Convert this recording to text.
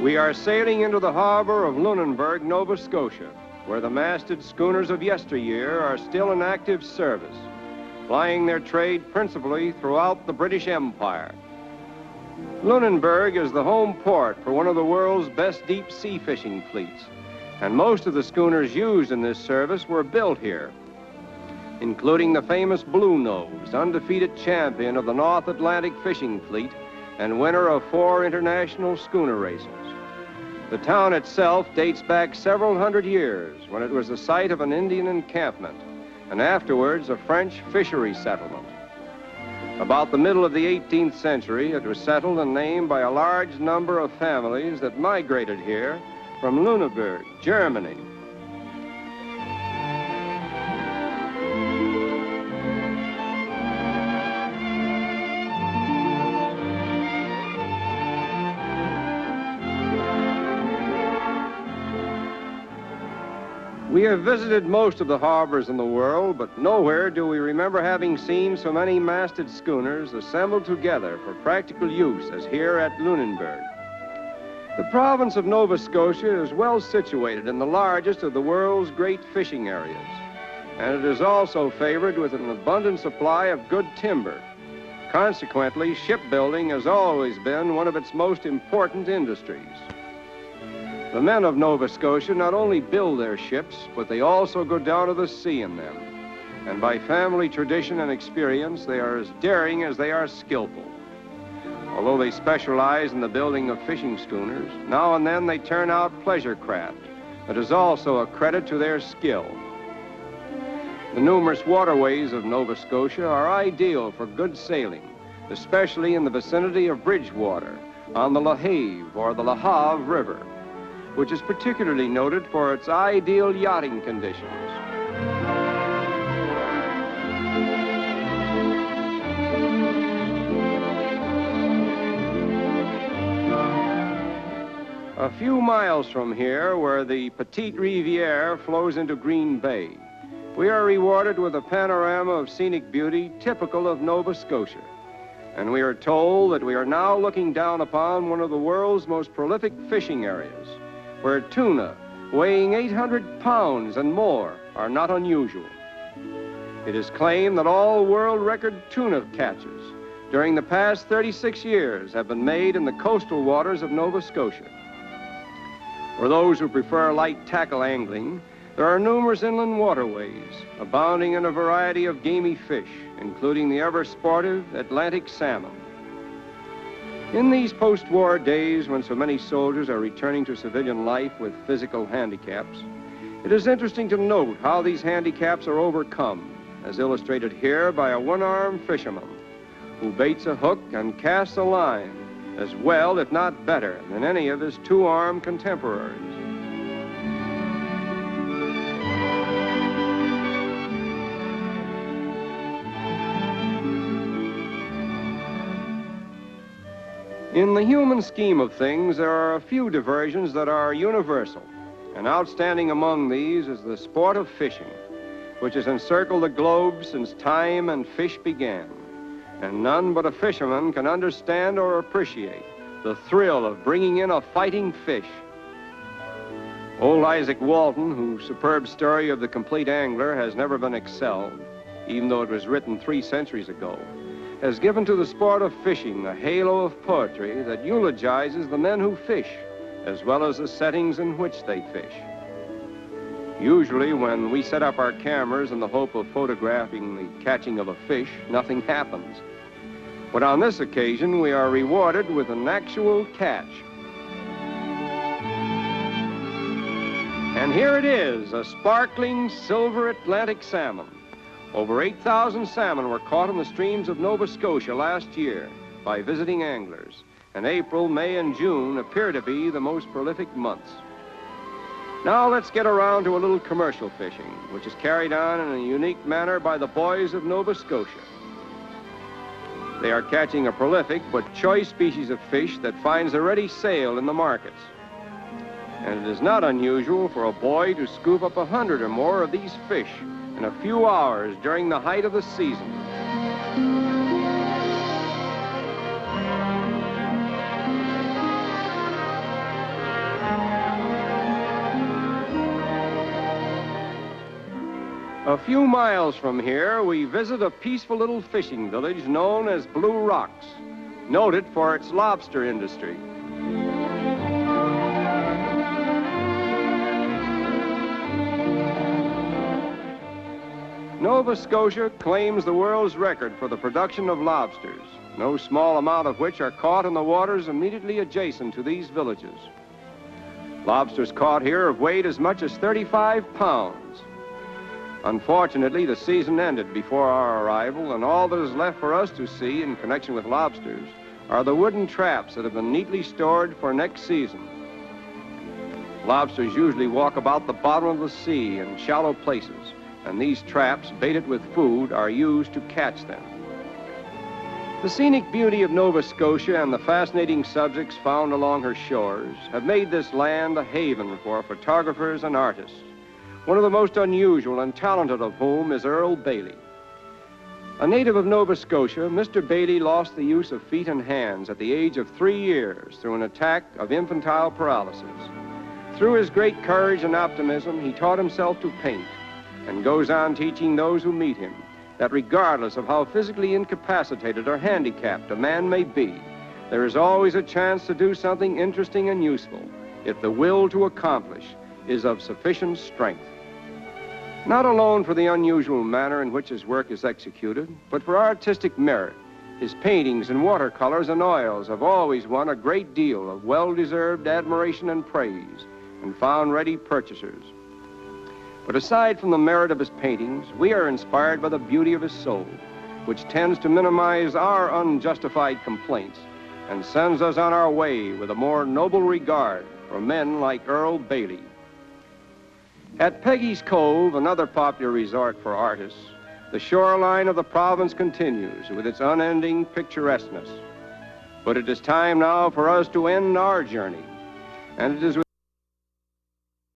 We are sailing into the harbor of Lunenburg, Nova Scotia, where the masted schooners of yesteryear are still in active service, plying their trade principally throughout the British Empire. Lunenburg is the home port for one of the world's best deep-sea fishing fleets, and most of the schooners used in this service were built here, including the famous Blue Nose, undefeated champion of the North Atlantic fishing fleet and winner of 4 international schooner races. The town itself dates back several hundred years when it was the site of an Indian encampment and afterwards a French fishery settlement. About the middle of the 18th century, it was settled and named by a large number of families that migrated here from Lunenburg, Germany. We have visited most of the harbors in the world, but nowhere do we remember having seen so many masted schooners assembled together for practical use as here at Lunenburg. The province of Nova Scotia is well situated in the largest of the world's great fishing areas, and it is also favored with an abundant supply of good timber. Consequently, shipbuilding has always been one of its most important industries. The men of Nova Scotia not only build their ships, but they also go down to the sea in them. And by family tradition and experience, they are as daring as they are skillful. Although they specialize in the building of fishing schooners, now and then they turn out pleasure craft that is also a credit to their skill. The numerous waterways of Nova Scotia are ideal for good sailing, especially in the vicinity of Bridgewater, on the La Have or the La Have River, which is particularly noted for its ideal yachting conditions. A few miles from here, where the Petite Riviere flows into Green Bay, we are rewarded with a panorama of scenic beauty typical of Nova Scotia. And we are told that we are now looking down upon one of the world's most prolific fishing areas, where tuna weighing 800 pounds and more are not unusual. It is claimed that all world record tuna catches during the past 36 years have been made in the coastal waters of Nova Scotia. For those who prefer light tackle angling, there are numerous inland waterways abounding in a variety of gamey fish, including the ever-sportive Atlantic salmon. In these post-war days, when so many soldiers are returning to civilian life with physical handicaps, it is interesting to note how these handicaps are overcome, as illustrated here by a one-armed fisherman who baits a hook and casts a line as well, if not better, than any of his two-armed contemporaries. In the human scheme of things, there are a few diversions that are universal, and outstanding among these is the sport of fishing, which has encircled the globe since time and fish began. And none but a fisherman can understand or appreciate the thrill of bringing in a fighting fish. Old Isaac Walton, whose superb story of the complete angler has never been excelled, even though it was written 3 centuries ago, has given to the sport of fishing a halo of poetry that eulogizes the men who fish, as well as the settings in which they fish. Usually, when we set up our cameras in the hope of photographing the catching of a fish, nothing happens. But on this occasion, we are rewarded with an actual catch. And here it is, a sparkling silver Atlantic salmon. Over 8,000 salmon were caught in the streams of Nova Scotia last year by visiting anglers, and April, May, and June appear to be the most prolific months. Now let's get around to a little commercial fishing, which is carried on in a unique manner by the boys of Nova Scotia. They are catching a prolific but choice species of fish that finds a ready sale in the markets. And it is not unusual for a boy to scoop up 100 or more of these fish in a few hours during the height of the season. A few miles from here, we visit a peaceful little fishing village known as Blue Rocks, noted for its lobster industry. Nova Scotia claims the world's record for the production of lobsters, no small amount of which are caught in the waters immediately adjacent to these villages. Lobsters caught here have weighed as much as 35 pounds. Unfortunately, the season ended before our arrival, and all that is left for us to see in connection with lobsters are the wooden traps that have been neatly stored for next season. Lobsters usually walk about the bottom of the sea in shallow places, and these traps, baited with food, are used to catch them. The scenic beauty of Nova Scotia and the fascinating subjects found along her shores have made this land a haven for photographers and artists, one of the most unusual and talented of whom is Earl Bailey. A native of Nova Scotia, Mr. Bailey lost the use of feet and hands at the age of 3 years through an attack of infantile paralysis. Through his great courage and optimism, he taught himself to paint, and goes on teaching those who meet him that regardless of how physically incapacitated or handicapped a man may be, there is always a chance to do something interesting and useful if the will to accomplish is of sufficient strength. Not alone for the unusual manner in which his work is executed, but for artistic merit, his paintings in watercolors and oils have always won a great deal of well-deserved admiration and praise and found ready purchasers. But aside from the merit of his paintings, we are inspired by the beauty of his soul, which tends to minimize our unjustified complaints and sends us on our way with a more noble regard for men like Earl Bailey. At Peggy's Cove, another popular resort for artists, the shoreline of the province continues with its unending picturesqueness. But it is time now for us to end our journey, and it is with